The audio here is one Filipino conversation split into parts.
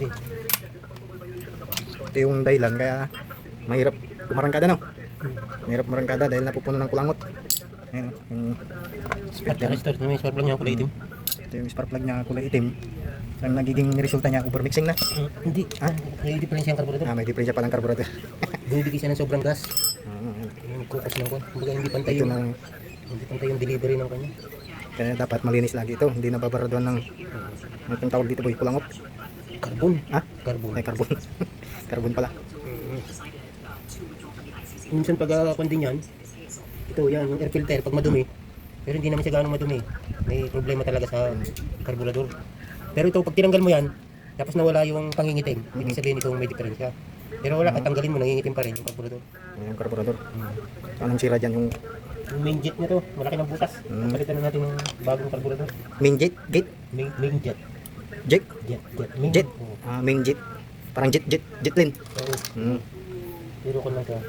Sige. Ito yung dahilan kaya mahirap umarangkada, no? Mahirap umarangkada dahil napupuno ng kulangot. Ayan, yung At restart na may spark plug niya kulay itim. ito yung spark plug niya kulay itim. Ang nagiging resulta niya overmixing na. Hindi. May diferensya ang carburetor. May diferensya pa ng carburetor. Bumibigay siya ng sobrang gas. Yung kukos ng kon. Kumbaga hindi pantay Ito yung, na, hindi pantay yung delivery ng kanya. kaya dapat malinis lagi ito. Hindi nababaraduan ng itong tawag dito boy, kulangot. Carbon. Ha? Carbon. Ay, carbon. Carbon pala. Minsan pag din yan, ito yan, yung air filter pag madumi. Pero hindi naman siya gano'ng madumi. May problema talaga sa carburetor. Pero ito, pag tinanggal mo yan, tapos nawala yung pangingitim, ibig sabihin ito may diferensya. Pero wala, katanggalin mo, nangingitim pa rin yung carburetor. Yung carburetor. Anong sira dyan? Yung Yung main jet nito, malaki ng butas. Palitan na natin yung bagong carburetor. main jet? Gate? Main jet. Jet? Main Jet? Oo. Main jet. Parang jet lane. Oo. Pero ko lang siya.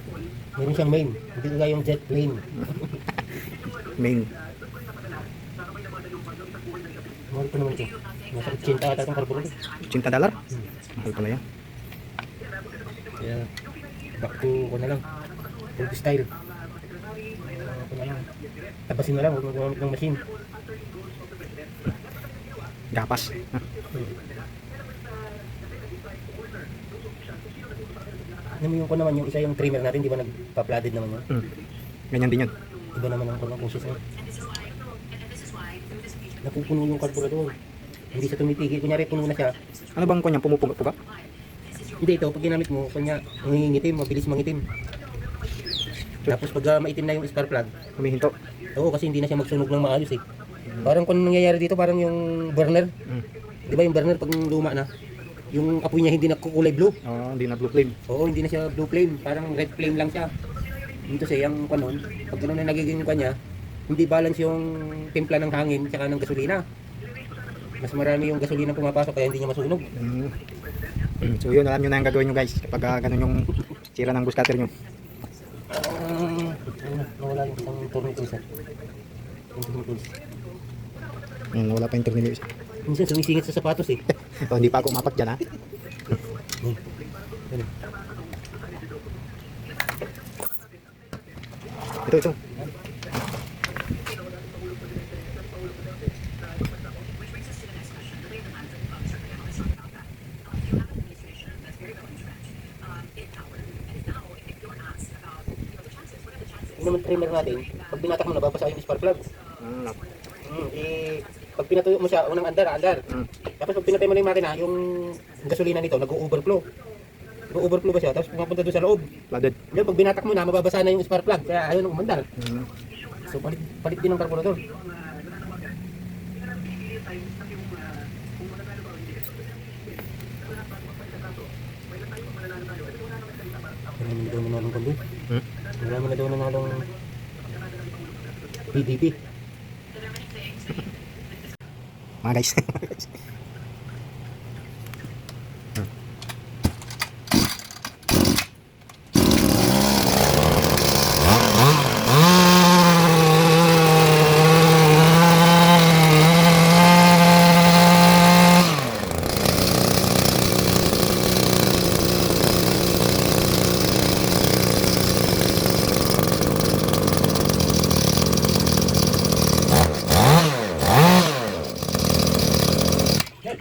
Meron siyang main. Hindi kaya yung jet plane. Main. Mahal pa naman ito. Nasa 80 ata itong carburetor. $80? Mahal pala yan. Kaya, back to ko na lang. Old style. Ako na lang. Tabasin na lang, huwag magamit ng machine. Gapas. Ano mo yung ko naman, yung isa yung trimmer natin, di ba nagpa-flooded naman yun? Ganyan din yun. Iba naman ang kulang kusis niya. Napupuno yung carburetor. Hindi siya tumitigil. Kunyari puno na siya. Ano bang kanyang pumupuga-puga? Hindi ito, pag ginamit mo, kanya nangingitim, mabilis mangitim. Tapos pag maitim na yung spark plug, Humihinto. oo, kasi hindi na siya magsunog ng maayos eh. Parang kung nangyayari dito, parang yung burner. Di ba yung burner pag luma na, yung apoy niya hindi na kukulay blue. Hindi na blue flame. Oo, hindi na siya blue flame, parang red flame lang siya. Dito siya, yung kanon, pag gano'n na nagiging kanya, hindi balance yung timpla ng hangin tsaka ng gasolina. Mas marami yung gasolina pumapasok kaya hindi niya masunog. So yun, alam nyo na yung gagawin nyo guys kapag ganun yung sira ng bus cutter nyo. Nawala yung isang turning tools. Wala pa yung tornilyo isa. Minsan sumisingit sa sapatos eh. Hindi pa ako umapak dyan ha. Ito. Yung naman trimmer natin, pag binatak mo na, babasa yung spark plug. Pag pinatuyo mo siya, unang andar. Tapos pag pinatay mo na yung makina, yung gasolina nito, nag-overflow. Nag-overflow ba siya? Tapos pumapunta doon sa loob. Flooded. Yun, pag binatak mo na, mababasa na yung spark plug. Kaya ayaw nang umandar. So, palit din ng carburetor. Marami na daw nanalong kundi. Marami na daw nanalong PDP. Mga guys.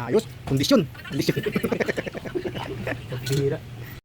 Ayos, kondisyon. Pagbihira.